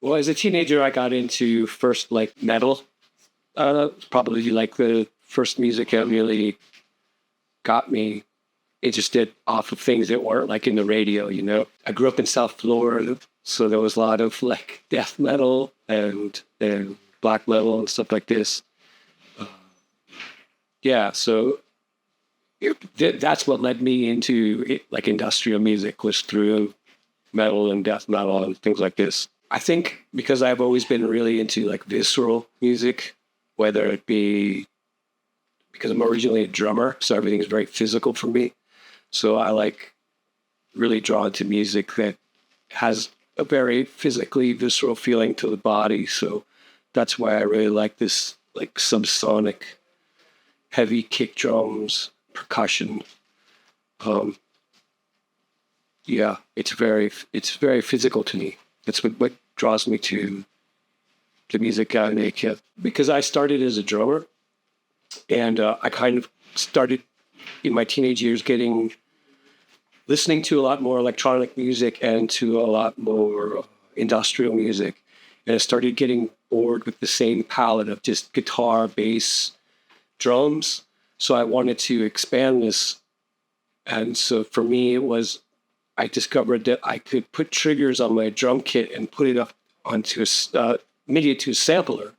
Well, as a teenager, I got into first like metal. Probably like the first music that really got me interested off of things that weren't like in the radio, you know. I grew up in South Florida, so there was a lot of like death metal and black metal and stuff like this. Uh, yeah, so that's what led me into it, like industrial music was through metal and death metal and things like this. I think because I've always been really into like visceral music, whether it be because I'm originally a drummer, so everything is very physical for me. So I like really drawn to music that has a very physically visceral feeling to the body. So that's why I really like this like subsonic, heavy kick drums, percussion. Um, yeah, it's very physical to me. That's what draws me to the music I make. Yeah. Because I started as a drummer, and I kind of started in my teenage years listening to a lot more electronic music and to a lot more industrial music. And I started getting bored with the same palette of just guitar, bass, drums. So I wanted to expand this. And so for me, I discovered that I could put triggers on my drum kit and put it up onto MIDI to a sampler.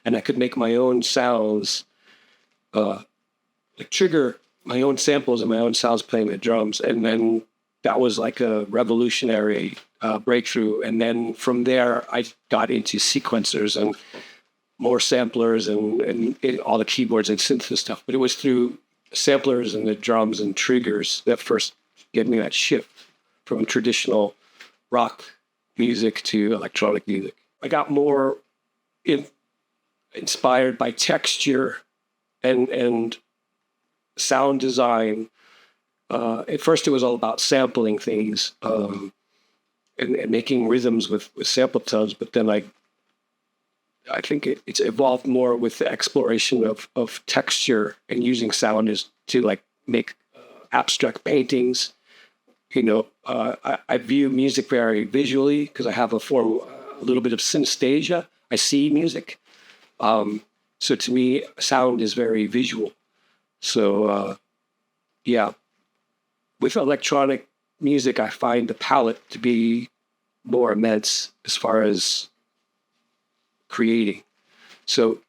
And I could make my own sounds, like trigger my own samples and my own sounds playing the drums. And then that was like a revolutionary breakthrough. And then from there, I got into sequencers and more samplers and all the keyboards and synth and stuff. But it was through samplers and the drums and triggers that first gave me that shift from traditional rock music to electronic music. I got more inspired by texture and sound design. At first, it was all about sampling things and making rhythms with sample tones. But then I think it's evolved more with the exploration of texture and using sound to like make abstract paintings. You know, I view music very visually because I have a little bit of synesthesia. I see music. So to me, sound is very visual. So, yeah, with electronic music, I find the palette to be more immense as far as creating. So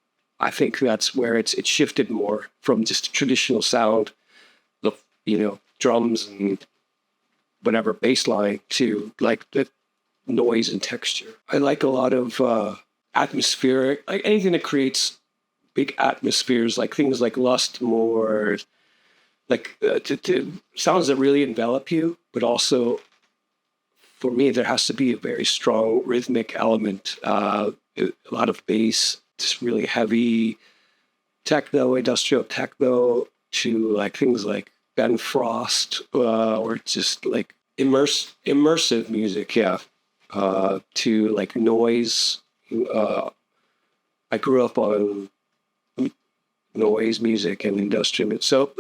I think that's where it's shifted more from just traditional sound, the drums and whatever bass line to like the noise and texture. I like a lot of atmospheric, like anything that creates big atmospheres, like things like Lust more, like to sounds that really envelop you, but also for me, there has to be a very strong rhythmic element, a lot of bass, just really heavy techno, industrial techno, to like things like Ben Frost, or just like immersive music, yeah, to like noise. I grew up on noise music and industrial music. So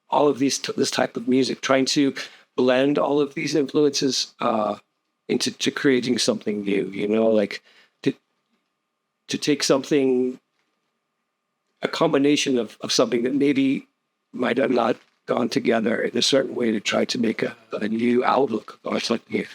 all of this type of music, trying to blend all of these influences into creating something new, like to take something, a combination of something that maybe might have not gone together in a certain way to try to make a new outlook or something.